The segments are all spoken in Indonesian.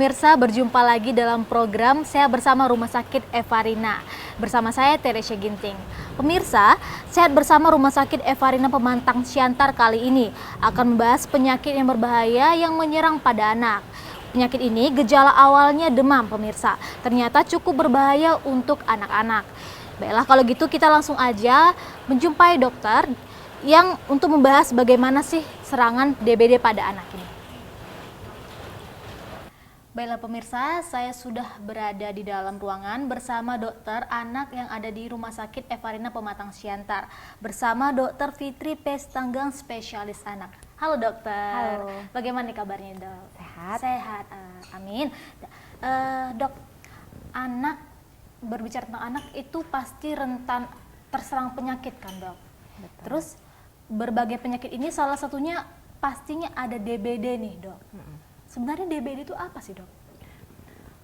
pemirsa, berjumpa lagi dalam program Saya Bersama Rumah Sakit Evarina. Bersama saya Teresia Ginting. Pemirsa, Sehat Bersama Rumah Sakit Evarina Pemantang Siantar kali ini akan membahas penyakit yang berbahaya yang menyerang pada anak. Penyakit ini gejala awalnya demam pemirsa, ternyata cukup berbahaya untuk anak-anak. Baiklah kalau gitu kita langsung aja menjumpai dokter yang untuk membahas bagaimana sih serangan DBD pada anak ini. Baiklah pemirsa, saya sudah berada di dalam ruangan bersama dokter anak yang ada di Rumah Sakit Evarina Pematang Siantar bersama Dokter Fitri Pestanggang, spesialis anak. Halo dokter. Halo. Bagaimana nih kabarnya dok? Sehat. Sehat, amin. Dok, anak, berbicara tentang anak itu pasti rentan terserang penyakit kan dok? Betul. Terus berbagai penyakit ini salah satunya pastinya ada DBD nih dok. Sebenarnya DBD itu apa sih dok?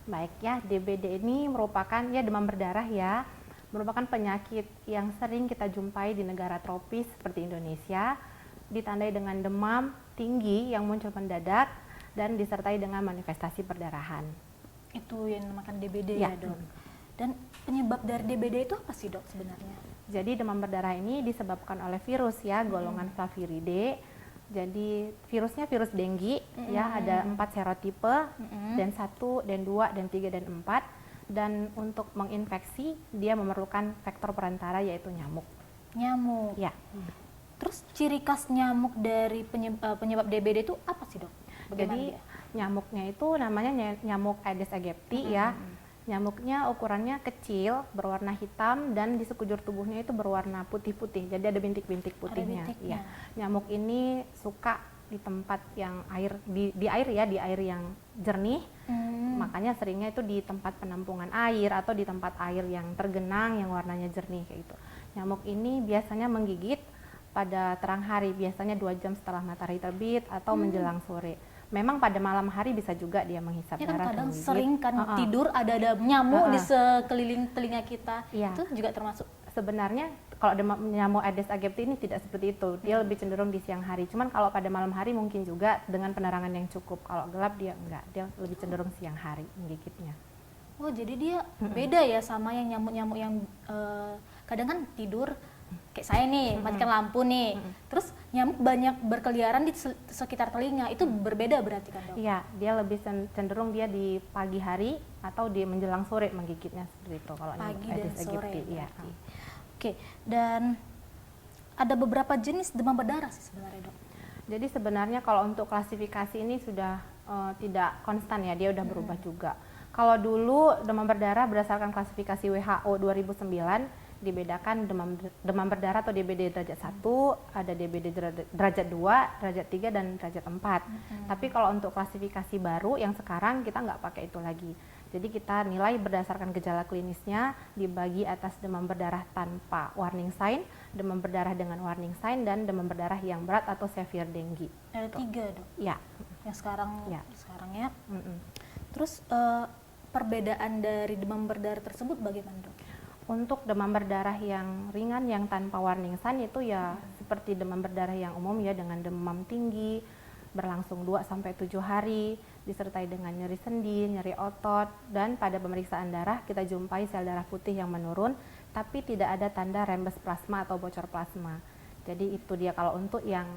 Baik ya, DBD ini merupakan demam berdarah ya, merupakan penyakit yang sering kita jumpai di negara tropis seperti Indonesia, ditandai dengan demam tinggi yang muncul mendadak dan disertai dengan manifestasi perdarahan. Itu yang dinamakan DBD Ya. ya dok. Dan penyebab dari DBD itu apa sih dok sebenarnya? Jadi demam berdarah ini disebabkan oleh virus ya, golongan Flaviridae. Jadi virusnya virus denggi ya, ada 4 serotipe, dan 1, dan 2, dan 3, dan 4. Dan untuk menginfeksi dia memerlukan vektor perantara yaitu nyamuk. Nyamuk. Ya. Terus ciri khas nyamuk dari penyebab DBD itu apa sih dok? Bagaimana Jadi dia? nyamuknya itu namanya nyamuk Aedes aegypti ya. Nyamuknya ukurannya kecil, berwarna hitam, dan di sekujur tubuhnya itu berwarna putih-putih. Jadi ada bintik-bintik putihnya. Ada bintiknya. Ya. Nyamuk ini suka di tempat yang air di air ya, di air yang jernih. Makanya seringnya itu di tempat penampungan air atau di tempat air yang tergenang yang warnanya jernih kayak gitu. Nyamuk ini biasanya menggigit pada terang hari, biasanya 2 jam setelah matahari terbit atau menjelang sore. Memang pada malam hari bisa juga dia menghisap Ya kan darah, kadang menggigit. sering kan tidur ada nyamuk di sekeliling telinga kita. Iya. Itu juga termasuk. Sebenarnya kalau nyamuk Aedes aegypti ini tidak seperti itu. Dia lebih cenderung di siang hari. Cuman kalau pada malam hari mungkin juga dengan penerangan yang cukup. Kalau gelap dia enggak. Dia lebih cenderung siang hari menggigitnya. Oh jadi dia beda ya sama yang nyamuk-nyamuk yang kadang kan tidur kayak saya nih, matikan lampu nih. Terus nyamuk banyak berkeliaran di sekitar telinga. Itu berbeda berarti kan dok? Iya, dia lebih cenderung dia di pagi hari atau di menjelang sore menggigitnya seperti itu kalau nyamuk Pagi dan Aedes sore aegypti. Iya. berarti. Oke, dan ada beberapa jenis demam berdarah sih sebenarnya dok. Jadi sebenarnya kalau untuk klasifikasi ini sudah tidak konstan ya, dia udah berubah juga. Kalau dulu demam berdarah berdasarkan klasifikasi WHO 2009 dibedakan demam berdarah atau DBD derajat 1, ada DBD derajat 2, derajat 3, dan derajat 4. Tapi kalau untuk klasifikasi baru yang sekarang kita nggak pakai itu lagi. Jadi kita nilai berdasarkan gejala klinisnya, dibagi atas demam berdarah tanpa warning sign, demam berdarah dengan warning sign, dan demam berdarah yang berat atau severe dengue. Ada 3 dok. Ya. Yang sekarang Ya. ya. Terus perbedaan dari demam berdarah tersebut bagaimana dok? Untuk demam berdarah yang ringan yang tanpa warning sign itu ya seperti demam berdarah yang umum ya, dengan demam tinggi berlangsung 2-7 hari disertai dengan nyeri sendi, nyeri otot, dan pada pemeriksaan darah kita jumpai sel darah putih yang menurun tapi tidak ada tanda rembes plasma atau bocor plasma. Jadi itu dia kalau untuk yang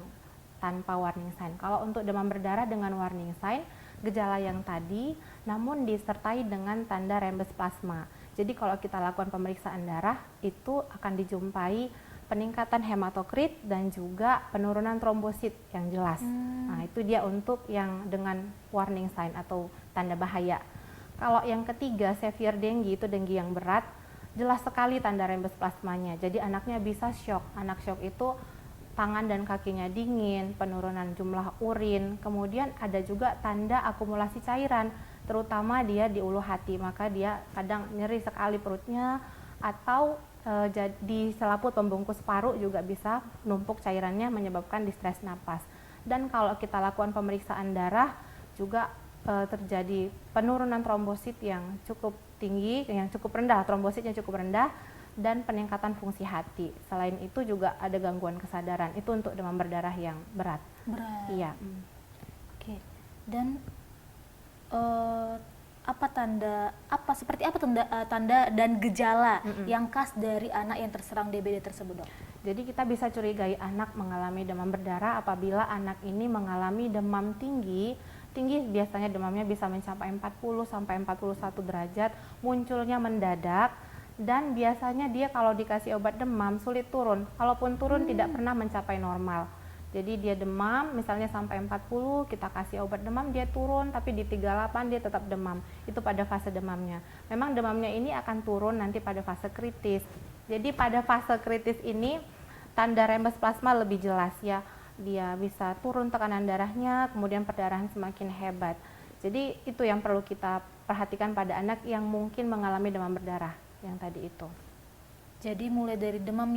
tanpa warning sign. Kalau untuk demam berdarah dengan warning sign, gejala yang tadi namun disertai dengan tanda rembes plasma. Jadi kalau kita lakukan pemeriksaan darah itu akan dijumpai peningkatan hematokrit dan juga penurunan trombosit yang jelas. Nah itu dia untuk yang dengan warning sign atau tanda bahaya. Kalau yang ketiga severe dengue, itu dengue yang berat, jelas sekali tanda rembes plasmanya. Jadi anaknya bisa shock. Anak shock itu tangan dan kakinya dingin, penurunan jumlah urin, kemudian ada juga tanda akumulasi cairan, terutama dia di ulu hati, maka dia kadang nyeri sekali perutnya atau di selaput pembungkus paru juga bisa numpuk cairannya menyebabkan distres napas. Dan kalau kita lakukan pemeriksaan darah juga terjadi penurunan trombosit yang cukup tinggi, yang cukup rendah, trombositnya cukup rendah, dan peningkatan fungsi hati. Selain itu juga ada gangguan kesadaran. Itu untuk demam berdarah yang berat. Berat. Iya. Oke. Dan eh, seperti apa tanda dan gejala yang khas dari anak yang terserang DBD tersebut, Dok? Jadi kita bisa curigai anak mengalami demam berdarah apabila anak ini mengalami demam tinggi. Tinggi biasanya demamnya bisa mencapai 40 sampai 41 derajat, munculnya mendadak, dan biasanya dia kalau dikasih obat demam sulit turun. Kalaupun turun tidak pernah mencapai normal. Jadi dia demam misalnya sampai 40, kita kasih obat demam dia turun, tapi di 38 dia tetap demam. Itu pada fase demamnya. Memang demamnya ini akan turun nanti pada fase kritis. Jadi pada fase kritis ini tanda rembes plasma lebih jelas ya. Dia bisa turun tekanan darahnya, kemudian perdarahan semakin hebat. Jadi itu yang perlu kita perhatikan pada anak yang mungkin mengalami demam berdarah yang tadi itu. Jadi mulai dari demam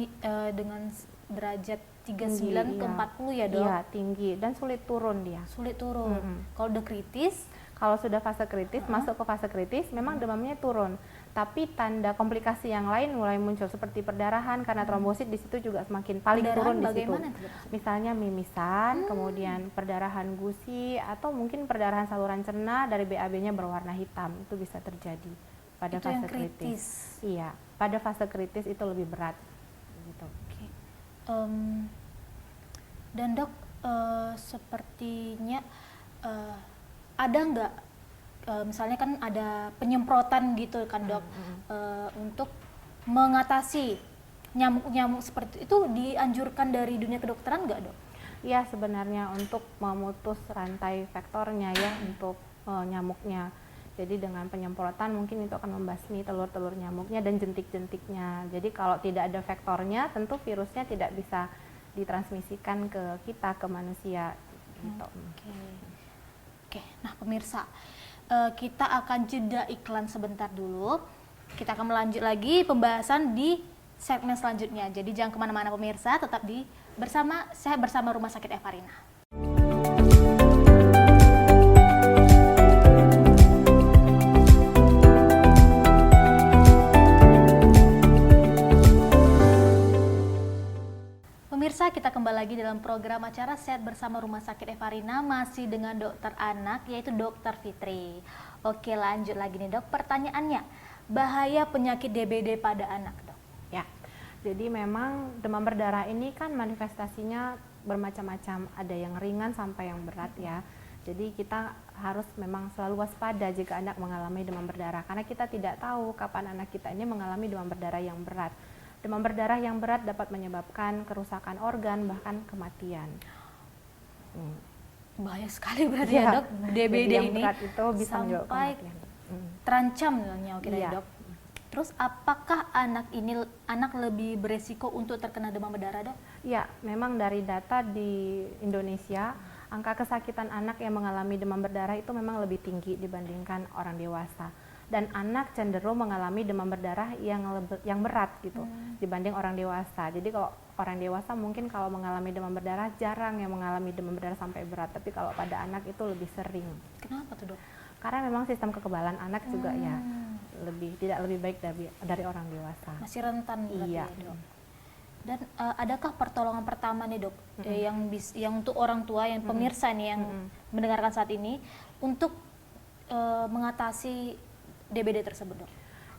dengan derajat 39 Tinggi, ke iya. 40 ya, Dok? Iya, tinggi dan sulit turun dia. Sulit turun. Kalau udah kritis, Kalau sudah fase kritis, masuk ke fase kritis, memang demamnya turun. Tapi tanda komplikasi yang lain mulai muncul seperti perdarahan karena trombosit di situ juga semakin paling perdarahan turun di situ. bagaimana tuh, Dok? Misalnya mimisan, kemudian perdarahan gusi atau mungkin perdarahan saluran cerna dari BAB-nya berwarna hitam. Itu bisa terjadi pada Itu fase yang kritis. Iya, pada fase kritis itu lebih berat gitu. Oke. Dan Dok, sepertinya ada nggak, misalnya kan ada penyemprotan gitu kan, Dok, untuk mengatasi nyamuk-nyamuk seperti itu, dianjurkan dari dunia kedokteran nggak, Dok? Iya, sebenarnya untuk memutus rantai vektornya ya untuk nyamuknya. Jadi dengan penyemprotan mungkin itu akan membasmi telur-telur nyamuknya dan jentik-jentiknya. Jadi kalau tidak ada vektornya, tentu virusnya tidak bisa ditransmisikan ke kita, ke manusia gitu. Oke, nah pemirsa, kita akan jeda iklan sebentar dulu. Kita akan melanjut lagi pembahasan di segmen selanjutnya. Jadi jangan kemana-mana pemirsa, tetap bersama Rumah Sakit Evarina. Pemirsa, kita kembali lagi dalam program acara Sehat Bersama Rumah Sakit Evarina, masih dengan dokter anak, yaitu Dokter Fitri. Oke, lanjut lagi nih, Dok. Pertanyaannya, bahaya penyakit DBD pada anak, Dok? Ya, jadi memang demam berdarah ini kan manifestasinya bermacam-macam, ada yang ringan sampai yang berat ya. Jadi kita harus memang selalu waspada jika anak mengalami demam berdarah, karena kita tidak tahu kapan anak kita ini mengalami demam berdarah yang berat. Demam berdarah yang berat dapat menyebabkan kerusakan organ, bahkan kematian. Bahaya sekali berarti ya, Dok, DBD Jadi yang ini berat itu bisa menyebabkan sampai kematian. terancam nyawa kita, Iya. Dok. Terus apakah anak lebih beresiko untuk terkena demam berdarah, Dok? Ya, memang dari data di Indonesia, angka kesakitan anak yang mengalami demam berdarah itu memang lebih tinggi dibandingkan orang dewasa. Dan anak cenderung mengalami demam berdarah yang berat gitu dibanding orang dewasa. Jadi kalau orang dewasa mungkin kalau mengalami demam berdarah jarang yang mengalami demam berdarah sampai berat, tapi kalau pada anak itu lebih sering. Kenapa tuh, Dok? Karena memang sistem kekebalan anak juga ya tidak lebih baik dari orang dewasa. Masih rentan berarti Iya. ya, Dok. Dan adakah pertolongan pertama nih, Dok, yang untuk orang tua, yang pemirsa nih yang mendengarkan saat ini untuk mengatasi DBD tersebut, Dok?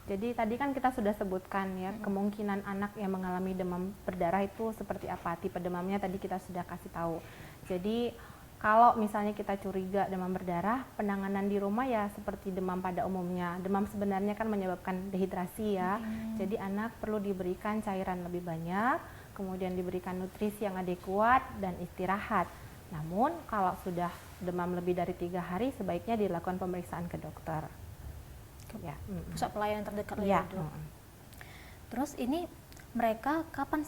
Jadi tadi kan kita sudah sebutkan ya kemungkinan anak yang mengalami demam berdarah itu seperti apa, tipe demamnya tadi kita sudah kasih tahu. Jadi kalau misalnya kita curiga demam berdarah, penanganan di rumah ya seperti demam pada umumnya. Demam sebenarnya kan menyebabkan dehidrasi ya. Jadi anak perlu diberikan cairan lebih banyak, kemudian diberikan nutrisi yang adekuat dan istirahat. Namun kalau sudah demam lebih dari 3 hari sebaiknya dilakukan pemeriksaan ke dokter. Ya. Pusat pelayanan terdekat lah Ya. ya, Dok. Terus ini mereka kapan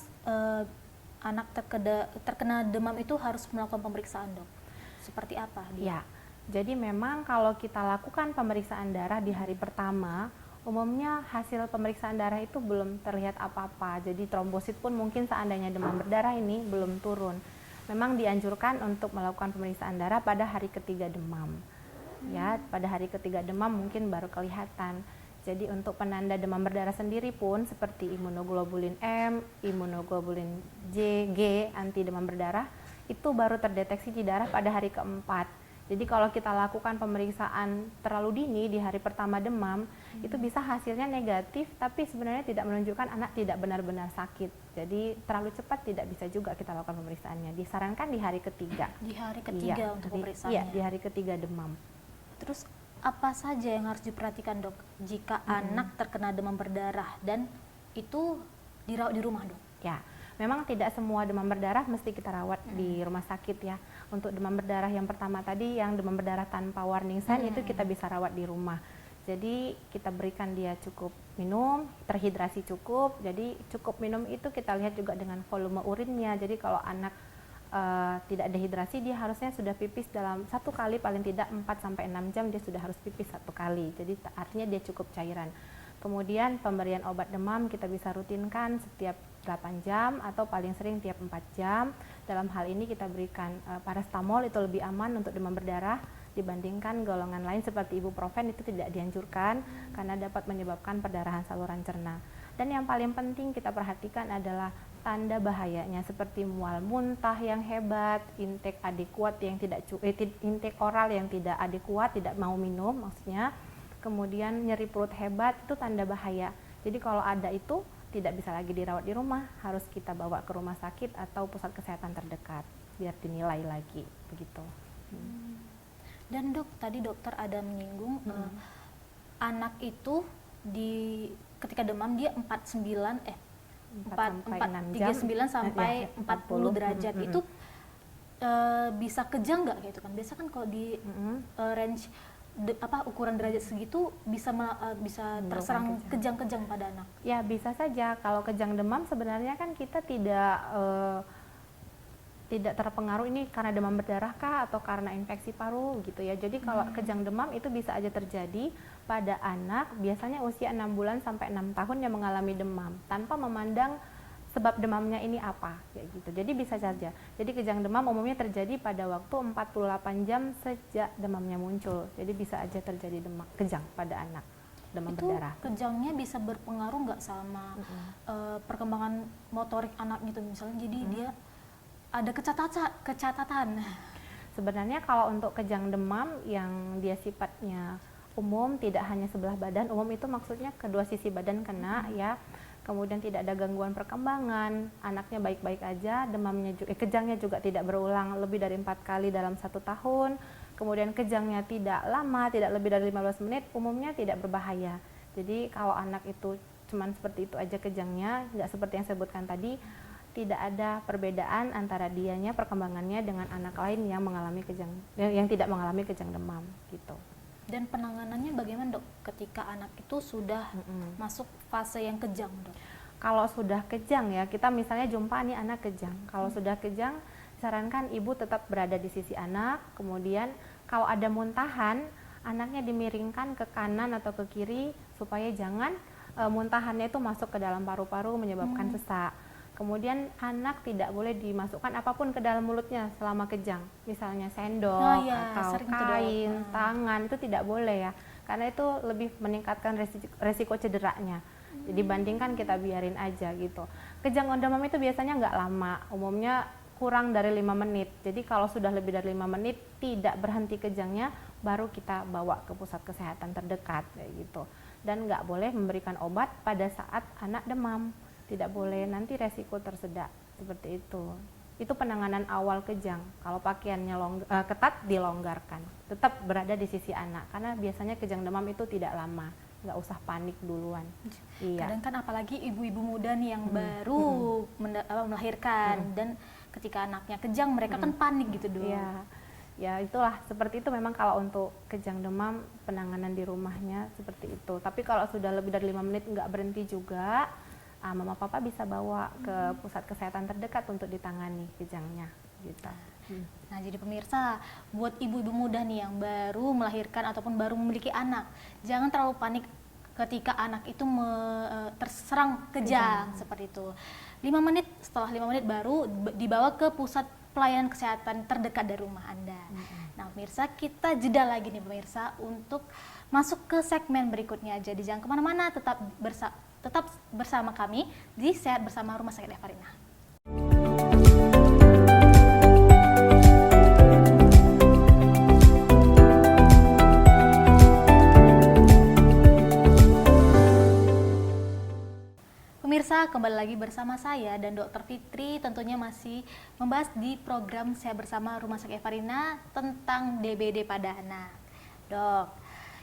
anak terkena demam itu harus melakukan pemeriksaan, Dok? Seperti apa dia? Ya, jadi memang kalau kita lakukan pemeriksaan darah di hari pertama, umumnya hasil pemeriksaan darah itu belum terlihat apa-apa. Jadi trombosit pun mungkin seandainya demam berdarah ini belum turun. Memang dianjurkan untuk melakukan pemeriksaan darah pada hari ketiga demam. Ya, pada hari ketiga demam mungkin baru kelihatan. Jadi untuk penanda demam berdarah sendiri pun seperti imunoglobulin M, imunoglobulin G, anti demam berdarah itu baru terdeteksi di darah pada hari keempat. Jadi kalau kita lakukan pemeriksaan terlalu dini di hari pertama demam, itu bisa hasilnya negatif, tapi sebenarnya tidak menunjukkan anak tidak benar-benar sakit. Jadi terlalu cepat tidak bisa juga kita lakukan pemeriksaannya. Disarankan di hari ketiga. Di hari ketiga untuk pemeriksaannya. Iya, di hari ketiga demam. Terus apa saja yang harus diperhatikan, Dok, jika anak terkena demam berdarah dan itu dirawat di rumah, Dok? Ya, memang tidak semua demam berdarah mesti kita rawat di rumah sakit ya. Untuk demam berdarah yang pertama tadi, yang demam berdarah tanpa warning sign, itu kita bisa rawat di rumah. Jadi kita berikan dia cukup minum, terhidrasi cukup. Jadi cukup minum itu kita lihat juga dengan volume urinnya. Jadi kalau anak tidak dehidrasi, dia harusnya sudah pipis dalam 1 kali, paling tidak 4-6 jam dia sudah harus pipis 1 kali. Jadi artinya dia cukup cairan. Kemudian pemberian obat demam kita bisa rutinkan setiap 8 jam atau paling sering tiap 4 jam. Dalam hal ini kita berikan paracetamol, itu lebih aman untuk demam berdarah dibandingkan golongan lain seperti ibuprofen, itu tidak dianjurkan karena dapat menyebabkan perdarahan saluran cerna. Dan yang paling penting kita perhatikan adalah tanda bahayanya seperti mual muntah yang hebat, intake adekuat yang intake oral yang tidak adekuat, tidak mau minum maksudnya. Kemudian nyeri perut hebat, itu tanda bahaya. Jadi kalau ada itu tidak bisa lagi dirawat di rumah, harus kita bawa ke rumah sakit atau pusat kesehatan terdekat biar dinilai lagi begitu. Dan Dok, tadi dokter ada menyinggung anak itu ketika demam dia 39 sampai 40 derajat itu bisa kejang nggak gitu kan? Biasa kan kalau di range ukuran derajat segitu bisa terserang kejang-kejang pada anak. Ya bisa saja. Kalau kejang demam sebenarnya kan kita tidak terpengaruh ini karena demam berdarah kah atau karena infeksi paru gitu ya. Jadi kalau kejang demam itu bisa aja terjadi pada anak biasanya usia 6 bulan sampai 6 tahun yang mengalami demam tanpa memandang sebab demamnya ini apa kayak gitu. Jadi bisa saja. Jadi kejang demam umumnya terjadi pada waktu 48 jam sejak demamnya muncul. Jadi bisa aja terjadi kejang pada anak demam berdarah. Kejangnya bisa berpengaruh nggak sama perkembangan motorik anak gitu misalnya. Jadi dia ada kecatatan. Sebenarnya kalau untuk kejang demam yang dia sifatnya umum, tidak hanya sebelah badan, umum itu maksudnya kedua sisi badan kena ya. Kemudian tidak ada gangguan perkembangan, anaknya baik-baik aja, kejangnya juga tidak berulang lebih dari 4 kali dalam 1 tahun. Kemudian kejangnya tidak lama, tidak lebih dari 15 menit, umumnya tidak berbahaya. Jadi kalau anak itu cuman seperti itu aja kejangnya, nggak seperti yang saya sebutkan tadi, tidak ada perbedaan antara dianya perkembangannya dengan anak lain yang tidak mengalami kejang demam gitu. Dan penanganannya bagaimana, Dok, ketika anak itu sudah masuk fase yang kejang, Dok? Kalau sudah kejang ya, kita misalnya jumpa nih anak kejang. Kalau sudah kejang, sarankan ibu tetap berada di sisi anak. Kemudian kalau ada muntahan, anaknya dimiringkan ke kanan atau ke kiri supaya jangan muntahannya itu masuk ke dalam paru-paru menyebabkan sesak. Kemudian anak tidak boleh dimasukkan apapun ke dalam mulutnya selama kejang. Misalnya sendok atau kain, tangan, itu tidak boleh ya. Karena itu lebih meningkatkan resiko cederanya. Jadi bandingkan kita biarin aja gitu. Kejang demam itu biasanya nggak lama, umumnya kurang dari 5 menit. Jadi kalau sudah lebih dari 5 menit tidak berhenti kejangnya, baru kita bawa ke pusat kesehatan terdekat kayak gitu. Dan nggak boleh memberikan obat pada saat anak demam. Tidak boleh, nanti resiko tersedak seperti itu. Itu penanganan awal kejang. Kalau pakaiannya ketat, dilonggarkan. Tetap berada di sisi anak, karena biasanya kejang demam itu tidak lama. Nggak usah panik duluan. Kadang kan apalagi ibu-ibu muda nih yang baru melahirkan dan ketika anaknya kejang mereka kan panik gitu dulu. Ya itulah, seperti itu memang kalau untuk kejang demam penanganan di rumahnya seperti itu. Tapi kalau sudah lebih dari 5 menit nggak berhenti juga, mama papa bisa bawa ke pusat kesehatan terdekat untuk ditangani kejangnya gitu. Nah, jadi pemirsa, buat ibu-ibu muda nih yang baru melahirkan ataupun baru memiliki anak, jangan terlalu panik ketika anak itu terserang kejang seperti itu. 5 menit, setelah 5 menit baru dibawa ke pusat pelayanan kesehatan terdekat dari rumah Anda. Nah, pemirsa, kita jeda lagi nih pemirsa untuk masuk ke segmen berikutnya. Jadi jangan kemana-mana, tetap bersama kami di Sehat Bersama Rumah Sakit Evarina. Pemirsa, kembali lagi bersama saya dan Dr. Fitri, tentunya masih membahas di program Saya Bersama Rumah Sakit Evarina tentang DBD pada anak. Dok,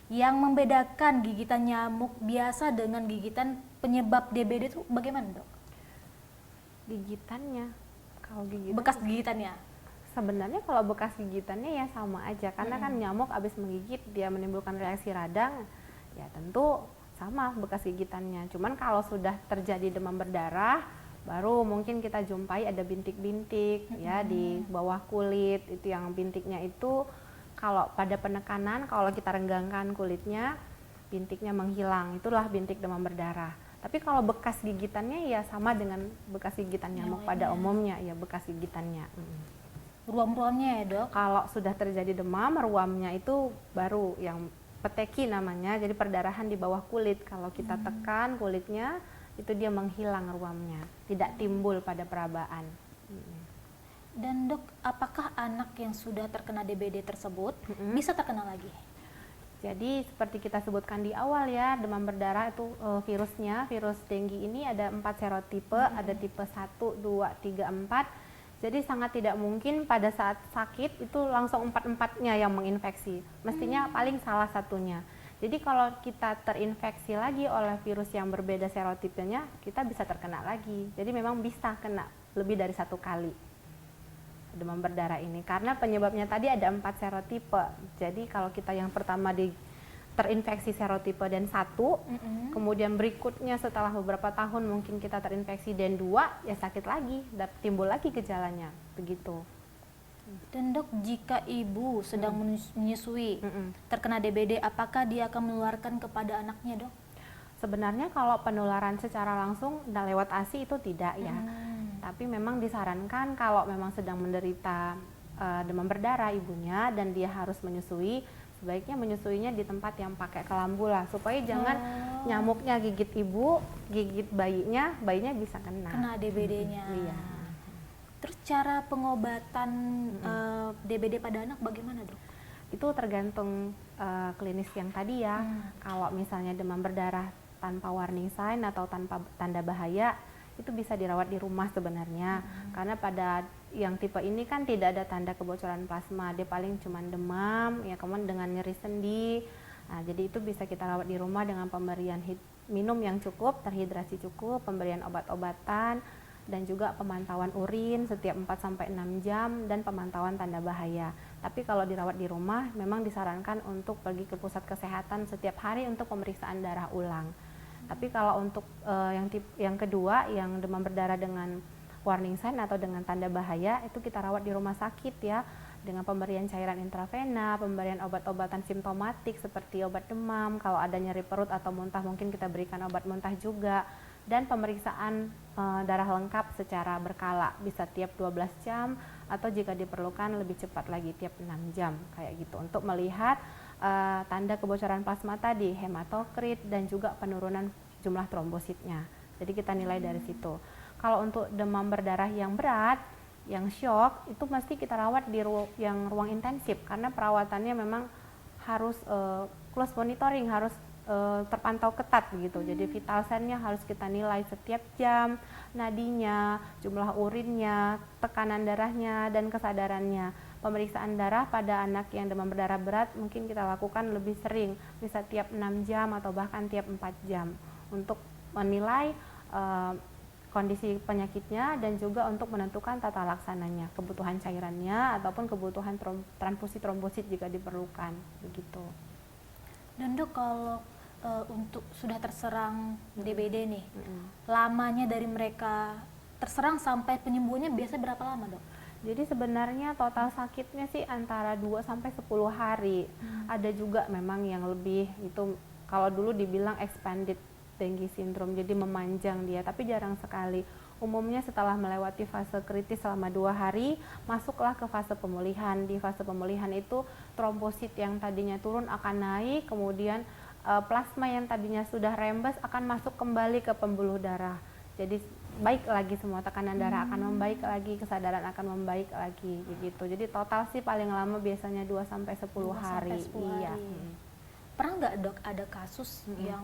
yang membedakan gigitan nyamuk biasa dengan gigitan penyebab DBD itu bagaimana, Dok? Gigitannya, kalau gigitan Bekas gigitannya? sebenarnya kalau bekas gigitannya ya sama aja, karena kan nyamuk habis menggigit dia menimbulkan reaksi radang, ya tentu sama bekas gigitannya. Cuman kalau sudah terjadi demam berdarah, baru mungkin kita jumpai ada bintik-bintik ya di bawah kulit. Itu yang bintiknya itu kalau pada penekanan, kalau kita renggangkan kulitnya, bintiknya menghilang. Itulah bintik demam berdarah. Tapi kalau bekas gigitannya ya sama dengan bekas gigitan nyamuk pada umumnya, ya bekas gigitannya. Ruam-ruamnya ya, Dok? Kalau sudah terjadi demam, ruamnya itu baru yang peteki namanya, jadi perdarahan di bawah kulit. Kalau kita tekan kulitnya, itu dia menghilang ruamnya, tidak timbul pada perabaan. Dan Dok, apakah anak yang sudah terkena DBD tersebut bisa terkena lagi? Jadi seperti kita sebutkan di awal ya, demam berdarah itu virusnya, virus dengue ini ada 4 serotipe, ada tipe 1, 2, 3, 4. Jadi sangat tidak mungkin pada saat sakit itu langsung 4-4-nya yang menginfeksi. Mestinya paling salah satunya. Jadi kalau kita terinfeksi lagi oleh virus yang berbeda serotipenya, kita bisa terkena lagi. Jadi memang bisa kena lebih dari 1 kali demam berdarah ini. Karena penyebabnya tadi ada 4 serotipe. Jadi kalau kita yang pertama terinfeksi serotipe dan 1, kemudian berikutnya setelah beberapa tahun mungkin kita terinfeksi dan 2, ya sakit lagi, timbul lagi gejalanya, begitu. Dan Dok, jika ibu sedang menyusui terkena DBD, apakah dia akan menularkan kepada anaknya, Dok? Sebenarnya kalau penularan secara langsung lewat ASI itu tidak ya, tapi memang disarankan kalau memang sedang menderita demam berdarah ibunya dan dia harus menyusui, sebaiknya menyusuinya di tempat yang pakai kelambu lah, supaya jangan nyamuknya gigit ibu, gigit bayinya bisa kena DBD-nya. Iya. Terus cara pengobatan DBD pada anak bagaimana, Dok? Itu tergantung klinis yang tadi ya. Kalau misalnya demam berdarah tanpa warning sign atau tanpa tanda bahaya, itu bisa dirawat di rumah sebenarnya. Karena pada yang tipe ini kan tidak ada tanda kebocoran plasma, dia paling cuma demam, ya kemudian dengan nyeri sendi. Nah, jadi itu bisa kita rawat di rumah dengan pemberian minum yang cukup, terhidrasi cukup, pemberian obat-obatan, dan juga pemantauan urin setiap 4-6 jam, dan pemantauan tanda bahaya. Tapi kalau dirawat di rumah, memang disarankan untuk pergi ke pusat kesehatan setiap hari untuk pemeriksaan darah ulang. Tapi kalau untuk yang kedua, yang demam berdarah dengan warning sign atau dengan tanda bahaya, itu kita rawat di rumah sakit ya, dengan pemberian cairan intravena, pemberian obat-obatan simptomatik seperti obat demam, kalau ada nyeri perut atau muntah mungkin kita berikan obat muntah juga, dan pemeriksaan darah lengkap secara berkala, bisa tiap 12 jam atau jika diperlukan lebih cepat lagi tiap 6 jam kayak gitu, untuk melihat tanda kebocoran plasma tadi, hematokrit, dan juga penurunan jumlah trombositnya. Jadi kita nilai dari situ. Kalau untuk demam berdarah yang berat, yang shock, itu mesti kita rawat di ruang intensif, karena perawatannya memang harus close monitoring, harus terpantau ketat begitu. Jadi vital sign-nya harus kita nilai setiap jam, nadinya, jumlah urinnya, tekanan darahnya, dan kesadarannya. Pemeriksaan darah pada anak yang demam berdarah berat mungkin kita lakukan lebih sering, bisa tiap 6 jam atau bahkan tiap 4 jam untuk menilai kondisi penyakitnya dan juga untuk menentukan tata laksananya, kebutuhan cairannya ataupun kebutuhan transfusi trombosit jika diperlukan, begitu. Dan Dok, kalau untuk sudah terserang DBD nih, lamanya dari mereka terserang sampai penyembuhannya biasa berapa lama, Dok? Jadi sebenarnya total sakitnya sih antara 2-10 hari. Ada juga memang yang lebih, itu kalau dulu dibilang expanded dengue syndrome, jadi memanjang dia, tapi jarang sekali. Umumnya setelah melewati fase kritis selama 2 hari, masuklah ke fase pemulihan. Di fase pemulihan itu trombosit yang tadinya turun akan naik, kemudian plasma yang tadinya sudah rembes akan masuk kembali ke pembuluh darah. Jadi baik lagi, semua tekanan darah akan membaik lagi, kesadaran akan membaik lagi, begitu. Jadi total sih paling lama biasanya 2-10 hari. Iya. Pernah nggak, Dok, ada kasus yang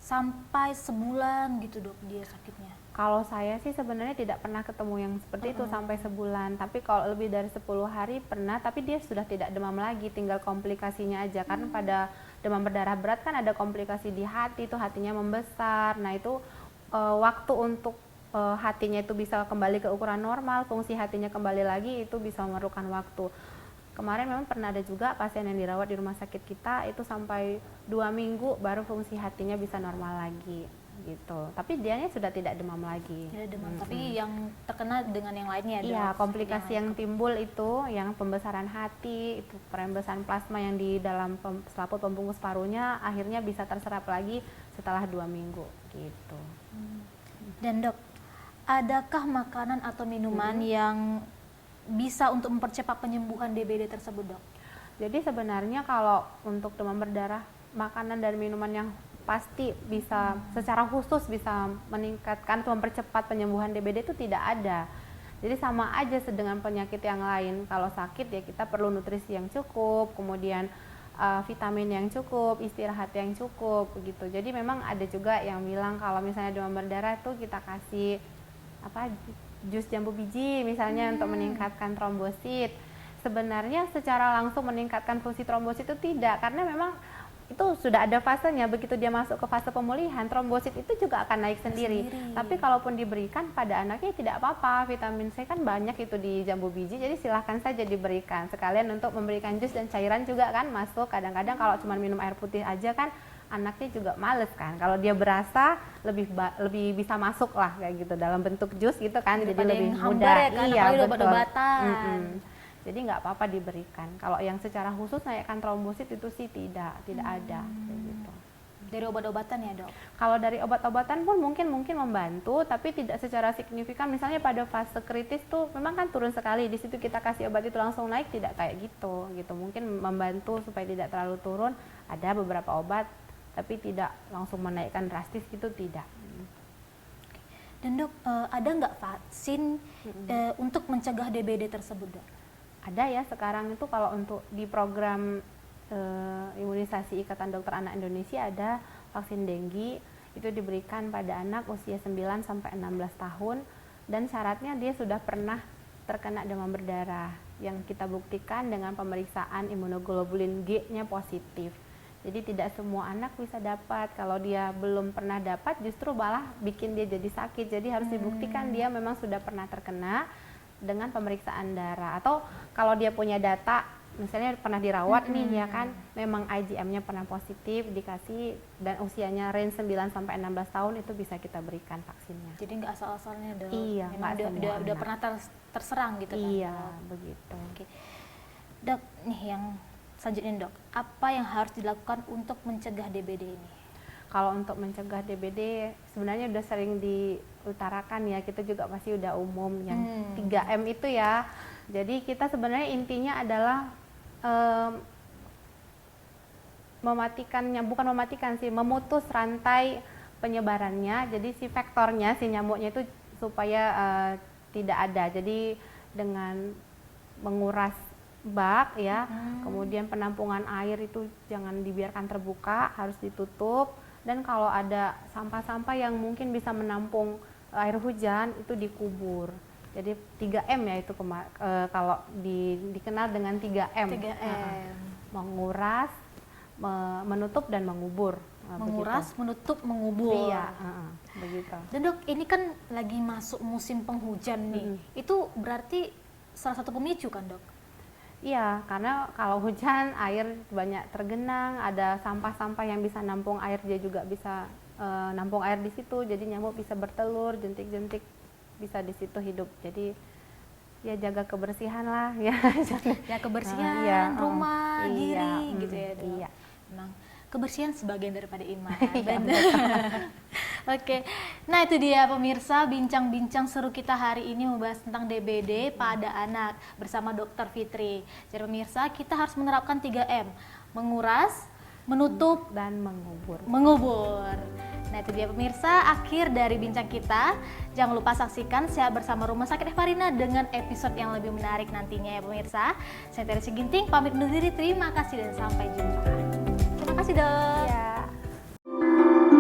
sampai sebulan gitu dok dia sakitnya? Kalau saya sih sebenarnya tidak pernah ketemu yang seperti itu sampai sebulan. Tapi kalau lebih dari 10 hari pernah, tapi dia sudah tidak demam lagi, tinggal komplikasinya aja. Karena pada demam berdarah berat kan ada komplikasi di hati, itu hatinya membesar. Nah itu waktu untuk hatinya itu bisa kembali ke ukuran normal, fungsi hatinya kembali lagi, itu bisa memerlukan waktu. Kemarin memang pernah ada juga pasien yang dirawat di rumah sakit kita, itu sampai 2 minggu baru fungsi hatinya bisa normal lagi gitu. Tapi dianya sudah tidak demam lagi. Tidak demam, tapi yang terkena dengan yang lainnya dok? Iya, komplikasi yang timbul itu, yang pembesaran hati, itu perembesan plasma yang di dalam selaput pembungkus parunya akhirnya bisa terserap lagi setelah 2 minggu gitu. Dan dok, adakah makanan atau minuman yang bisa untuk mempercepat penyembuhan DBD tersebut dok? Jadi sebenarnya kalau untuk demam berdarah, makanan dan minuman yang pasti bisa secara khusus bisa meningkatkan atau mempercepat penyembuhan DBD itu tidak ada. Jadi sama aja dengan penyakit yang lain. Kalau sakit ya kita perlu nutrisi yang cukup, kemudian vitamin yang cukup, istirahat yang cukup begitu. Jadi memang ada juga yang bilang kalau misalnya demam berdarah itu kita kasih jus jambu biji misalnya untuk meningkatkan trombosit. Sebenarnya secara langsung meningkatkan fungsi trombosit itu tidak, karena memang itu sudah ada fasenya. Begitu dia masuk ke fase pemulihan, trombosit itu juga akan naik sendiri. Tapi kalaupun diberikan pada anaknya tidak apa-apa, vitamin C kan banyak itu di jambu biji, jadi silahkan saja diberikan. Sekalian untuk memberikan jus dan cairan juga kan masuk. Kadang-kadang kalau cuma minum air putih aja kan anaknya juga males kan. Kalau dia berasa lebih bisa masuk lah kayak gitu dalam bentuk jus gitu kan, jadi lebih mudah. Ya kan? Iya, betul. Obat-obatan. Jadi nggak apa-apa diberikan. Kalau yang secara khusus naikkan trombosit itu sih tidak ada kayak gitu. Dari obat-obatan ya dok? Kalau dari obat-obatan pun mungkin membantu, tapi tidak secara signifikan. Misalnya pada fase kritis tuh memang kan turun sekali. Di situ kita kasih obat itu langsung naik, tidak kayak gitu. Mungkin membantu supaya tidak terlalu turun. Ada beberapa obat, tapi tidak langsung menaikkan drastis gitu, tidak. Dan dok, ada nggak vaksin untuk mencegah DBD tersebut dok? Ada ya sekarang itu, kalau untuk di program imunisasi Ikatan Dokter Anak Indonesia ada vaksin denggi, itu diberikan pada anak usia 9 sampai 16 tahun dan syaratnya dia sudah pernah terkena demam berdarah yang kita buktikan dengan pemeriksaan imunoglobulin G-nya positif. Jadi tidak semua anak bisa dapat. Kalau dia belum pernah dapat justru malah bikin dia jadi sakit. Jadi harus dibuktikan dia memang sudah pernah terkena dengan pemeriksaan darah, atau kalau dia punya data misalnya pernah dirawat nih ya kan, memang IgM-nya pernah positif dikasih dan usianya range 9 sampai 16 tahun, itu bisa kita berikan vaksinnya. Jadi nggak asal-asalnya dok? Iya, memang udah pernah terserang gitu kan? Iya, begitu. Oke. Dok, nih yang selanjutnya dok, apa yang harus dilakukan untuk mencegah DBD ini? Kalau untuk mencegah DBD sebenarnya udah sering diutarakan ya, kita juga pasti udah umum yang 3M itu ya. Jadi kita sebenarnya intinya adalah memutus rantai penyebarannya. Jadi si vektornya, si nyamuknya itu supaya tidak ada. Jadi dengan menguras bak ya, kemudian penampungan air itu jangan dibiarkan terbuka, harus ditutup. Dan kalau ada sampah-sampah yang mungkin bisa menampung air hujan itu dikubur. Jadi 3M ya itu kalau dikenal dengan 3M. 3M. Menguras, menutup dan mengubur. Menguras, begitu. Menutup, mengubur. Iya, begitu. Dan dok, ini kan lagi masuk musim penghujan nih. Itu berarti salah satu pemicu kan dok? Iya, karena kalau hujan air banyak tergenang, ada sampah-sampah yang bisa nampung air, dia juga bisa nampung air di situ, jadi nyamuk bisa bertelur, jentik-jentik bisa di situ hidup. Jadi ya jaga kebersihan lah ya. Ya kebersihan iya, rumah, diri gitu ya dok. Iya. Memang kebersihan sebagian daripada iman. Oke, nah itu dia pemirsa bincang-bincang seru kita hari ini membahas tentang DBD pada anak bersama Dr. Fitri. Jadi pemirsa, kita harus menerapkan 3M, menguras, menutup, dan mengubur. Nah itu dia pemirsa, akhir dari bincang kita. Jangan lupa saksikan Sehat Bersama Rumah Sakit Evarina dengan episode yang lebih menarik nantinya ya pemirsa. Saya Teresa Ginting, pamit undur diri, terima kasih dan sampai jumpa. Terima kasih dok.